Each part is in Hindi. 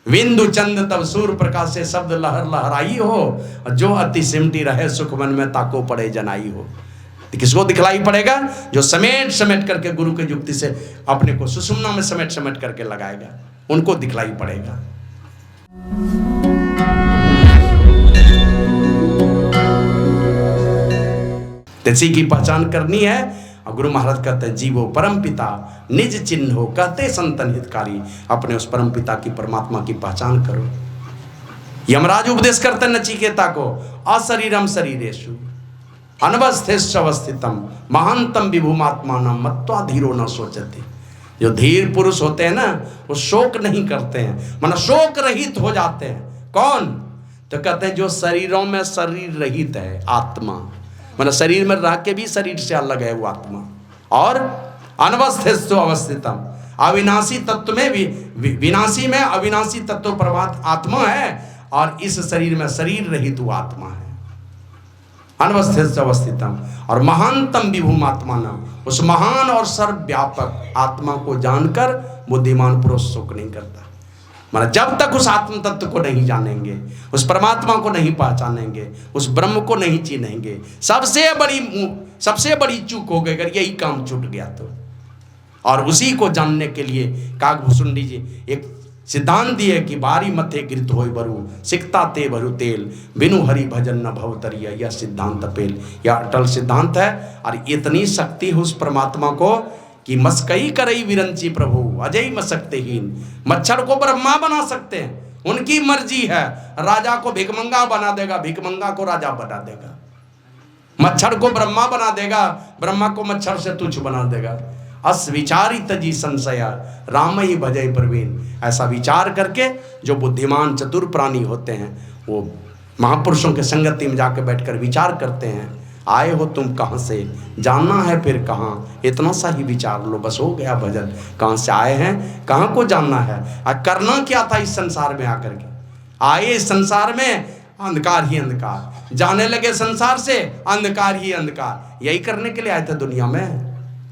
बिंदु चंद तब सूर्य प्रकाश से शब्द लहर लहराई हो, जो अति सिमटी रहे सुख मन में ताको पड़े जनाई हो। किसको दिखलाई पड़ेगा? जो समेट समेट करके गुरु के युक्ति से अपने को सुषुम्ना में समेट समेट करके लगाएगा, उनको दिखलाई पड़ेगा। इसी की पहचान करनी है। और गुरु महाराज कहते हैं जीवो परम पिता निज चिन्ह हो, कहते संतन हितकारी, अपने उस परम पिता की परमात्मा की पहचान करो। यमराज उपदेश करते नचिकेता को, अशरीरम शरीरेषु अनवस्थितम महानतम विभुमात्मानम मत्वा धीरो न सोचते। जो धीर पुरुष होते हैं ना, वो शोक नहीं करते हैं, माना शोक रहित हो जाते हैं। कौन? तो कहते हैं जो शरीरों में शरीर रहित है, आत्मा, माना शरीर में रह के भी शरीर से अलग है वो आत्मा। और अनवस्थित अवस्थितम, अविनाशी तत्व में भी विनाशी में अविनाशी तत्व परमात्मा आत्मा है, और इस शरीर में शरीर रहित वो आत्मा है। अनवस्थित अवस्थितम और महानतम विभुमात्मानम, उस महान और सर्वव्यापक आत्मा को जानकर बुद्धिमान पुरुष शोक नहीं करता। माना जब तक उस आत्म तत्व को नहीं जानेंगे, उस परमात्मा को नहीं पहचानेंगे, उस ब्रह्म को नहीं चिन्हेंगे, सबसे बड़ी चूक हो गई अगर यही काम छूट गया तो। और उसी को जानने के लिए काकभूषुंडी जी एक सिद्धांत दिए कि बारी मथे गिरत होय बरु, सिकता ते बरु तेल, बिनु हरि भजन न भवतरिया। यह सिद्धांत अपेल, यह अटल सिद्धांत है। और इतनी शक्ति है उस परमात्मा को कि मस्कई करई विरंची प्रभु अजय मसक्तेहीन। मच्छर को ब्रह्मा बना सकते हैं, उनकी मर्जी है। राजा को भिकमंगा बना देगा, भिकमंगा को राजा बना देगा। मच्छर को ब्रह्मा बना देगा, ब्रह्मा को मच्छर से तुच्छ बना देगा। अस विचारित जी संशया राम ही भजय प्रवीण। ऐसा विचार करके जो बुद्धिमान चतुर प्राणी होते हैं, वो महापुरुषों के संगति में जाकर बैठकर विचार करते हैं। आए हो तुम कहाँ से, जानना है फिर कहाँ, इतना सा ही विचार लो, बस हो गया भजन। कहाँ से आए हैं, कहाँ को जानना है, और करना क्या था इस संसार में आकर के। आए इस संसार में अंधकार ही अंधकार, जाने लगे संसार से अंधकार ही अंधकार। यही करने के लिए आए थे दुनिया में।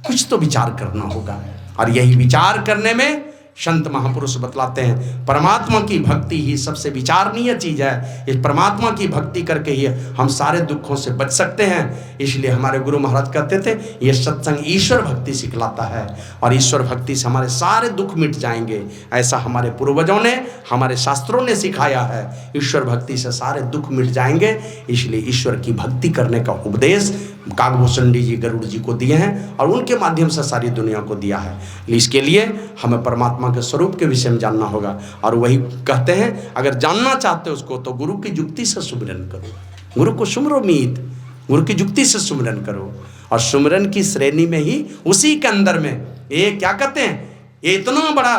कुछ तो विचार करना होगा, और यही विचार करने में संत महापुरुष बतलाते हैं परमात्मा की भक्ति ही सबसे विचारणीय चीज है। इस परमात्मा की भक्ति करके ही हम सारे दुखों से बच सकते हैं। इसलिए हमारे गुरु महाराज कहते थे ये सत्संग ईश्वर भक्ति सिखलाता है, और ईश्वर भक्ति से हमारे सारे दुख मिट जाएंगे। ऐसा हमारे पूर्वजों ने, हमारे शास्त्रों ने सिखाया है। ईश्वर भक्ति से सारे दुख मिट जाएंगे। इसलिए ईश्वर की भक्ति करने का उपदेश काकभूषुंडी जी गरुड़ जी को दिए हैं, और उनके माध्यम से सारी दुनिया को दिया है। इसके लिए हमें परमात्मा के स्वरूप के विषय में जानना होगा। और वही कहते हैं अगर जानना चाहते हो उसको तो गुरु की युक्ति से सुमिरन करो। गुरु को सुमरो मीत, गुरु की युक्ति से सुमिरन करो। और सुमिरन की श्रेणी में ही उसी के अंदर में ये क्या कहते हैं, ये इतना बड़ा,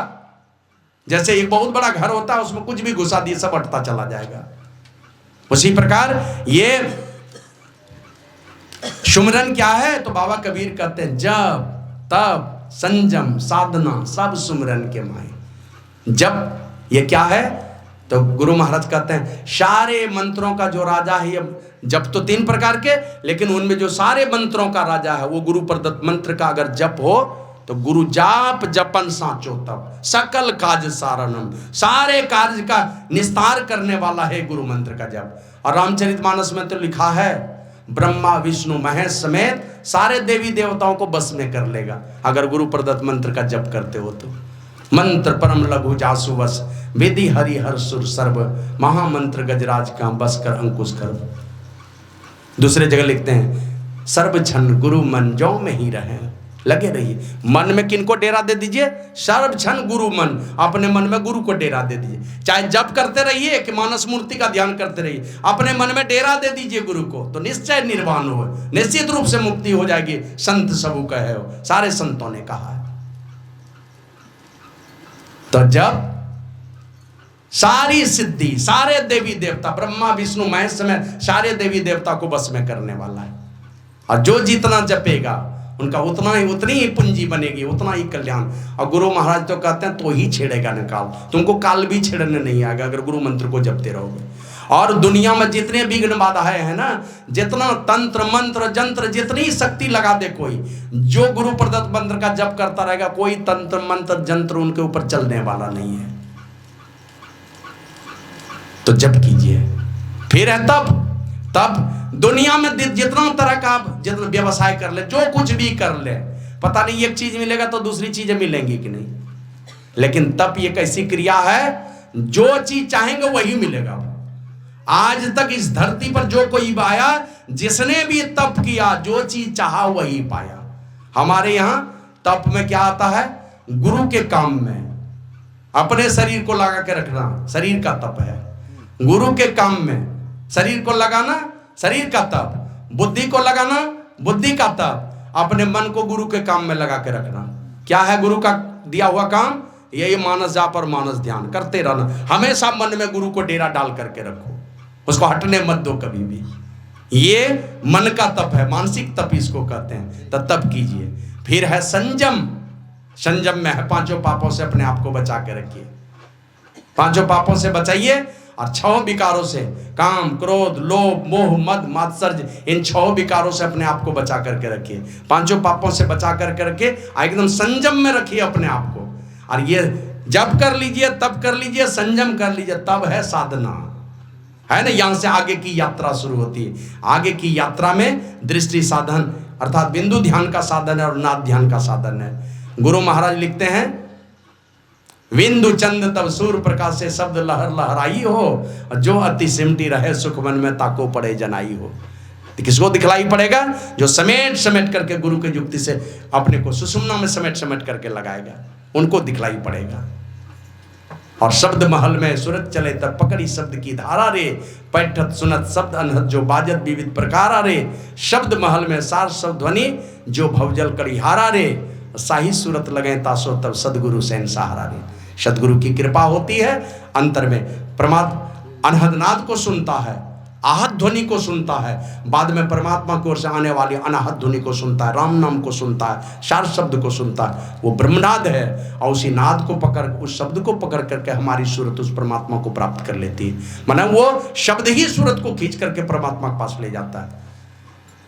जैसे एक बहुत बड़ा घर होता है उसमें कुछ भी घुसा दिए सब हटता चला जाएगा। उसी प्रकार ये सुमिरन क्या है, तो बाबा कबीर कहते हैं जब तब संजम साधना सब सुमिरन के माए। जब ये क्या है, तो गुरु महाराज कहते हैं सारे मंत्रों का जो राजा है, जप तो 3 प्रकार के, लेकिन उनमें जो सारे मंत्रों का राजा है वो गुरु प्रदत्त मंत्र का अगर जप हो तो गुरु जाप जपन साचो तब सकल काज सारणम। सारे कार्य का निस्तार करने वाला है गुरु मंत्र का जप। और रामचरितमानस में तो लिखा है ब्रह्मा विष्णु महेश समेत सारे देवी देवताओं को बस में कर लेगा अगर गुरु प्रदत्त मंत्र का जप करते हो तो। मंत्र परम लघु जासु बस विधि हरि हर सुर सर्व महामंत्र गजराज का बस कर अंकुश कर। दूसरे जगह लिखते हैं सर्व क्षण गुरु मन जो में ही रहे, लगे रहिए। मन में किनको डेरा दे दीजिए, सर्व क्षण गुरु मन, अपने मन में गुरु को डेरा दे दीजिए। चाहे जप करते रहिए कि मानस मूर्ति का ध्यान करते रहिए, अपने मन में डेरा दे दीजिए गुरु को, तो निश्चय निर्वाण हो, निश्चित रूप से मुक्ति हो जाएगी। संत सबू कहे हो, सारे संतों ने कहा है। तो जब सारी सिद्धि, सारे देवी देवता ब्रह्मा विष्णु महेश समेत सारे देवी देवता को बस में करने वाला है। और जो जितना जपेगा उनका उतनी ही पूंजी बनेगी, उतना ही कल्याण। और गुरु महाराज तो कहते हैं तो ही छेड़ेगा न काल, तुमको काल भी छेड़ने नहीं आएगा अगर गुरु मंत्र को जपते रहोगे। और दुनिया में जितने विघ्न बाधाएं हैं ना, जितना तंत्र मंत्र जंत्र जितनी शक्ति लगा दे कोई, जो गुरु प्रदत्त मंत्र का जप करता रहेगा कोई तंत्र मंत्र जंत्र उनके ऊपर चलने वाला नहीं है। तो जप कीजिए। फिर है तप। तप दुनिया में जितना तरह का आप जितना व्यवसाय कर ले, जो कुछ भी कर ले, पता नहीं एक चीज मिलेगा तो दूसरी चीजें मिलेंगी कि नहीं, लेकिन तप एक ऐसी क्रिया है जो चीज चाहेंगे वही मिलेगा। आज तक इस धरती पर जो कोई आया, जिसने भी तप किया, जो चीज चाहा वही पाया। हमारे यहां तप में क्या आता है? गुरु के काम में अपने शरीर को लगा के रखना शरीर का तप है। गुरु के काम में शरीर को लगाना शरीर का तप, बुद्धि को लगाना बुद्धि का तप, अपने मन को गुरु के काम में लगा के रखना। क्या है गुरु का दिया हुआ काम? यही मानस जाप और मानस ध्यान करते रहना। हमेशा मन में गुरु को डेरा डाल करके रखो, उसको हटने मत दो कभी भी। ये मन का तप है, मानसिक तप इसको कहते हैं। तो तप कीजिए। फिर है संयम। संयम में है पांचों पापों से अपने आप को बचा के रखिए। पांचों पापों से बचाइए और 6 विकारों से, काम, क्रोध, लोभ, मोह, मद, मात्सर्य, इन 6 विकारों से अपने आप को बचा करके रखिए। पांचों पापों से बचा करके रखिए, एकदम संयम में रखिए अपने आप को। और ये जब कर लीजिए, तब कर लीजिए, संयम कर लीजिए, तब है साधना, है ना। यहां से आगे की यात्रा शुरू होती है। आगे की यात्रा में दृष्टि साधन अर्थात बिंदु ध्यान का साधन है और नाद ध्यान का साधन है। गुरु महाराज लिखते हैं, बिंदु चंद तब सूर्य प्रकाश से शब्द लहर लहराई हो, जो अति सिमटी रहे सुख मन में ताको पड़े जनाई हो। तो किसको दिखलाई पड़ेगा? जो समेट समेट करके गुरु के युक्ति से अपने को सुषुम्ना में समेट समेट करके लगाएगा, उनको दिखलाई पड़ेगा। और शब्द महल में सूरत चले तब पकड़ी शब्द की धारा रे, पैठत सुनत शब्द अनहद जो बाजत विविध प्रकारा रे। शब्द महल में सार शब्द ध्वनि जो भवजल कड़िहारा रे, शाही सूरत लगे तासो तब सदगुरु सैन सहारा रे। सदगुरु की कृपा होती है, अंतर में परमात्मा अनहद नाद को सुनता है, आहत ध्वनि को सुनता है, बाद में परमात्मा की ओर से आने वाली अनाहत ध्वनि को सुनता है, राम नाम को सुनता है, सार शब्द को सुनता है। वो ब्रह्मनाद है और उसी नाद को पकड़, उस शब्द को पकड़ करके हमारी सूरत उस परमात्मा को प्राप्त कर लेती है। माना वो शब्द ही सूरत को खींच करके परमात्मा के पास ले जाता है।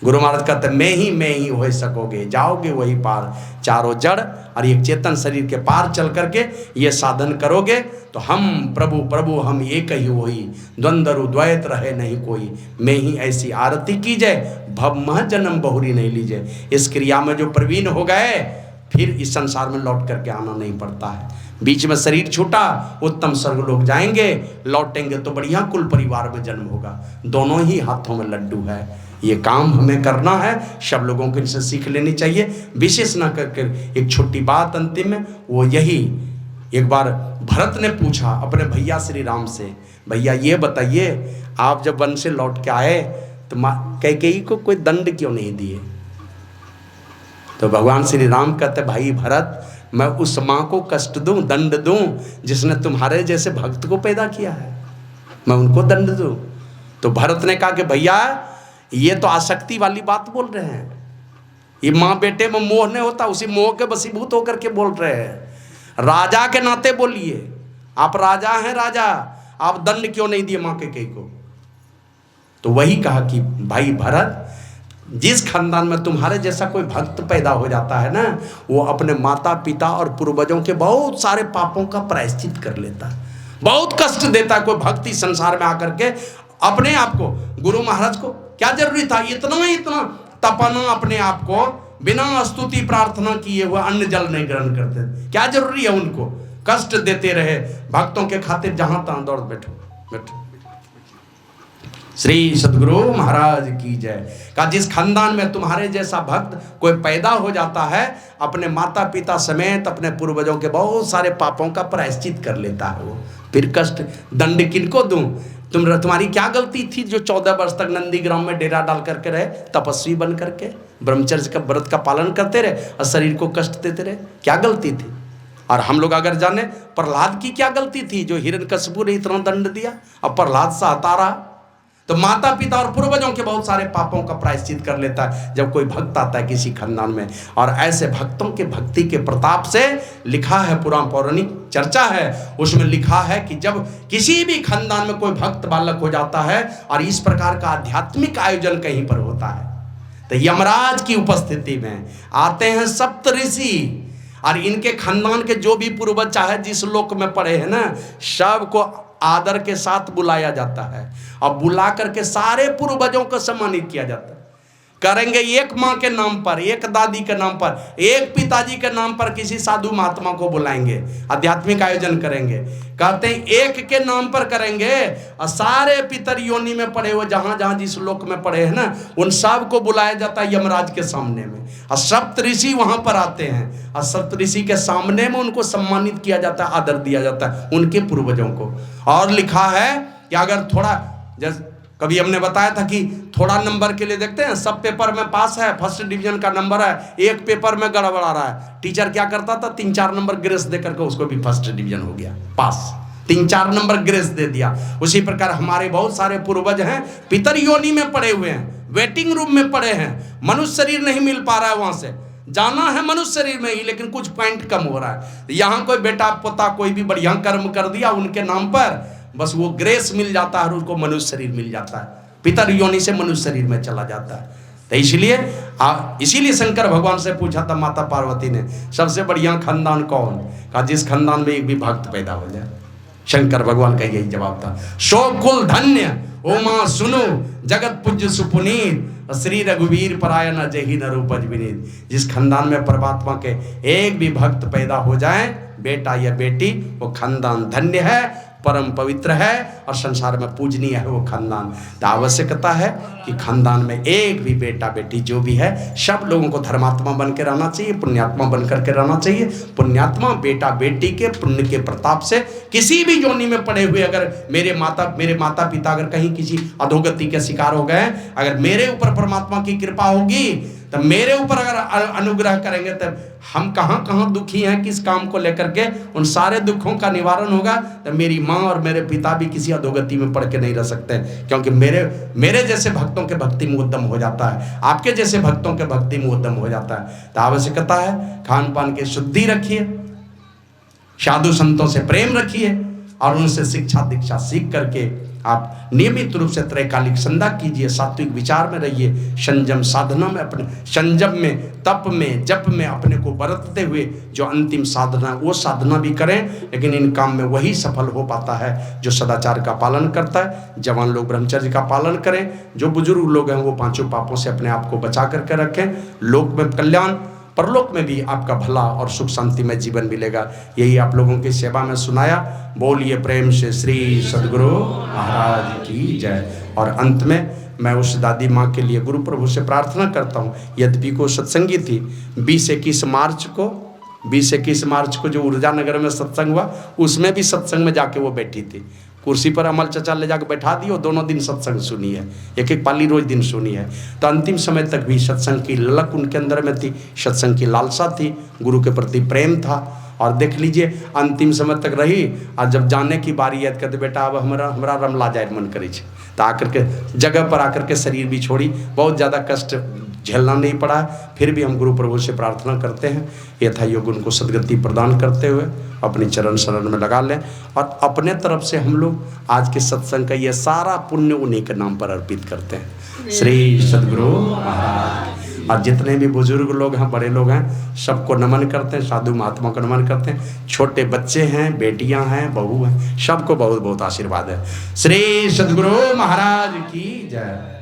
गुरु महाराज कहते मैं ही हो सकोगे, जाओगे वही पार। चारों जड़ और एक चेतन शरीर के पार चल करके ये साधन करोगे तो हम प्रभु प्रभु हम एक ही वही, द्वंद्व द्वैत रहे नहीं कोई। मैं ही ऐसी आरती कीजिए, भव मह जन्म बहुरी नहीं लीजिए। इस क्रिया में जो प्रवीण हो गए फिर इस संसार में लौट करके आना नहीं पड़ता है। बीच में शरीर छूटा, उत्तम स्वर्ग लोग जाएंगे, लौटेंगे तो बढ़िया कुल परिवार में जन्म होगा। दोनों ही हाथों में लड्डू है। ये काम हमें करना है, सब लोगों को इनसे सीख लेनी चाहिए। विशेष ना करके एक छोटी बात अंतिम में, वो यही एक बार भरत ने पूछा अपने भैया श्री राम से, भैया ये बताइए आप जब वन से लौट के आए तो कैकेयी को कोई दंड क्यों नहीं दिए? तो भगवान श्री राम कहते भाई भरत, मैं उस माँ को कष्ट दूं, दंड दूं जिसने तुम्हारे जैसे भक्त को पैदा किया है, मैं उनको दंड दूं? तो भरत ने कहा कि भैया ये तो आसक्ति वाली बात बोल रहे हैं, ये माँ बेटे में मोह नहीं होता, उसी मोह के वशीभूत होकर के बोल रहे हैं। राजा के नाते बोलिए, आप राजा हैं राजा, आप दंड क्यों नहीं दिए माँ कैकेयी को? तो वही कहा कि भाई भरत, जिस खानदान में तुम्हारे जैसा कोई भक्त पैदा हो जाता है ना, वो अपने माता पिता और पूर्वजों के बहुत सारे पापों का प्रायश्चित कर लेता है, बहुत कष्ट देता है। कोई भक्ति संसार में आकर के अपने आप को, गुरु महाराज को क्या जरूरी था इतना तपना, अपने आप को बिना स्तुति प्रार्थना किए हुए अन्न जल नहीं ग्रहण करते? क्या जरूरी है उनको कष्ट देते रहे भक्तों के खातिर? जहां तहां दौड़ बैठो। श्री सद्गुरु महाराज की जय। का जिस खानदान में तुम्हारे जैसा भक्त कोई पैदा हो जाता है, अपने माता पिता समेत अपने पूर्वजों के बहुत सारे पापों का प्रायश्चित कर लेता है। वो फिर कष्ट दंड किनको दूं? तुम्हारी क्या गलती थी जो 14 वर्ष तक नंदीग्राम में डेरा डाल करके रहे, तपस्वी बन करके ब्रह्मचर्य का व्रत का पालन करते रहे और शरीर को कष्ट देते रहे? क्या गलती थी? और हम लोग अगर जाने प्रहलाद की क्या गलती थी जो हिरण्यकशिपु ने इतना दंड दिया, अब प्रहलाद सहता रहा। तो माता पिता और पूर्वजों के बहुत सारे पापों का प्रायश्चित कर लेता है जब कोई भक्त आता है किसी खानदान में। और ऐसे भक्तों के भक्ति के प्रताप से लिखा है, पुराण पौराणिक चर्चा है, उसमें लिखा है कि जब किसी भी खानदान में कोई भक्त बालक हो जाता है और इस प्रकार का आध्यात्मिक आयोजन कहीं पर होता है, तो यमराज की उपस्थिति में आते हैं सप्त ऋषि और इनके खानदान के जो भी पूर्वज चाहे जिस लोक में पड़े हैं ना, सबको आदर के साथ बुलाया जाता है और बुला करके सारे पूर्वजों को सम्मानित किया जाता है। करेंगे एक माँ के नाम पर, एक दादी के नाम पर, एक पिताजी के नाम पर किसी साधु महात्मा को बुलाएंगे, आध्यात्मिक आयोजन करेंगे। कहते हैं एक के नाम पर करेंगे और सारे पितर योनि में पड़े हुए जहां जहां जिस लोक में पड़े हैं ना, उन सब को बुलाया जाता है यमराज के सामने में। और सप्त ऋषि वहां पर आते हैं और सप्त ऋषि के सामने में उनको सम्मानित किया जाता है, आदर दिया जाता है उनके पूर्वजों को। और लिखा है कि अगर थोड़ा, जैसे कभी हमने बताया था कि थोड़ा नंबर के लिए देखते हैं, सब पेपर में पास है, फर्स्ट डिवीजन का नंबर है, एक पेपर में गड़बड़ा रहा है, टीचर क्या करता था, 3-4 नंबर ग्रेस दे करके उसको भी फर्स्ट डिवीजन हो गया, पास, 3-4 नंबर ग्रेस दे दिया। उसी प्रकार हमारे बहुत सारे पूर्वज हैं पितर योनि में पड़े हुए हैं, वेटिंग रूम में पड़े हैं, मनुष्य शरीर नहीं मिल पा रहा है, वहां से जाना है मनुष्य शरीर में ही, लेकिन कुछ पॉइंट कम हो रहा है। यहाँ कोई बेटा पोता कोई भी बढ़िया कर्म कर दिया उनके नाम पर, बस वो ग्रेस मिल जाता है और उसको मनुष्य शरीर मिल जाता है, पितर योनि से मनुष्य शरीर में चला जाता है। तो इसीलिए शंकर भगवान से पूछा था माता पार्वती ने, सबसे बढ़िया खानदान कौन? कहा जिस खानदान में एक भी भक्त पैदा हो जाए। शंकर भगवान का यही जवाब था, सो कुल धन्य ओ मां सुनो जगत पूज्य सुपुनीत श्री रघुवीर परायण जही न रूपज विनीत। जिस खानदान में परमात्मा के एक भी भक्त पैदा हो जाए, बेटा या बेटी, वो खानदान धन्य है, परम पवित्र है और संसार में पूजनीय है वो खानदान। तो आवश्यकता है कि खानदान में एक भी बेटा बेटी जो भी है, सब लोगों को धर्मात्मा बन के रहना चाहिए, पुण्यात्मा बन करके रहना चाहिए। पुण्यात्मा बेटा बेटी के पुण्य के प्रताप से किसी भी योनि में पड़े हुए, अगर मेरे माता पिता अगर कहीं किसी अधोगति के शिकार हो गए, अगर मेरे ऊपर परमात्मा की कृपा होगी, तब मेरे ऊपर अगर अनुग्रह करेंगे, तब हम कहाँ कहाँ दुखी हैं किस काम को लेकर के, उन सारे दुखों का निवारण होगा। तब मेरी माँ और मेरे पिता भी किसी अधोगति में पड़ के नहीं रह सकते, क्योंकि मेरे जैसे भक्तों के भक्ति में उद्यम हो जाता है, आपके जैसे भक्तों के भक्ति में उद्यम हो जाता है। तो आवश्यकता है खान पान की शुद्धि रखिए, साधु संतों से प्रेम रखिए और उनसे शिक्षा दीक्षा सीख करके आप नियमित रूप से त्रैकालिक संध्या कीजिए, सात्विक विचार में रहिए, संयम साधना में, अपने संयम में, तप में, जप में अपने को बरतते हुए जो अंतिम साधना वो साधना भी करें। लेकिन इन काम में वही सफल हो पाता है जो सदाचार का पालन करता है। जवान लोग ब्रह्मचर्य का पालन करें, जो बुजुर्ग लोग हैं वो 5 पापों से अपने आप को बचा करके रखें। लोक में कल्याण, परलोक में भी आपका भला और सुख शांति में जीवन मिलेगा। यही आप लोगों की सेवा में सुनाया। बोलिए प्रेम से श्री सद्गुरु महाराज की जय। और अंत में मैं उस दादी माँ के लिए गुरु प्रभु से प्रार्थना करता हूँ, यद्यपि को सत्संगी थी, 20-21 मार्च को जो ऊर्जा नगर में सत्संग हुआ, उसमें भी सत्संग में जाके वो बैठी थी, कुर्सी पर अमल चचा ले जाकर बैठा दी और दोनों दिन सत्संग सुनी है, एक पाली रोज दिन सुनी है। तो अंतिम समय तक भी सत्संग की ललक उनके अंदर में थी, सत्संग की लालसा थी, गुरु के प्रति प्रेम था। और देख लीजिए अंतिम समय तक रही, और जब जाने की बारी याद करते, बेटा अब हमारा रमला जाए मन करे, तो आकर के जगह पर आकर के शरीर भी छोड़ी, बहुत ज़्यादा कष्ट झेलना नहीं पड़ा। फिर भी हम गुरु प्रभु से प्रार्थना करते हैं यथा योग उनको सदगति प्रदान करते हुए अपनी चरण शरण में लगा लें, और अपने तरफ से हम लोग आज के सत्संग का ये सारा पुण्य उन्हीं के नाम पर अर्पित करते हैं। श्री सद्गुरु महाराज। और जितने भी बुजुर्ग लोग हैं, बड़े लोग हैं, सबको नमन करते हैं, साधु महात्मा को नमन करते हैं, छोटे बच्चे हैं, बेटियां हैं, बहू हैं, सबको बहुत बहुत आशीर्वाद है। श्री सद्गुरु महाराज की जय।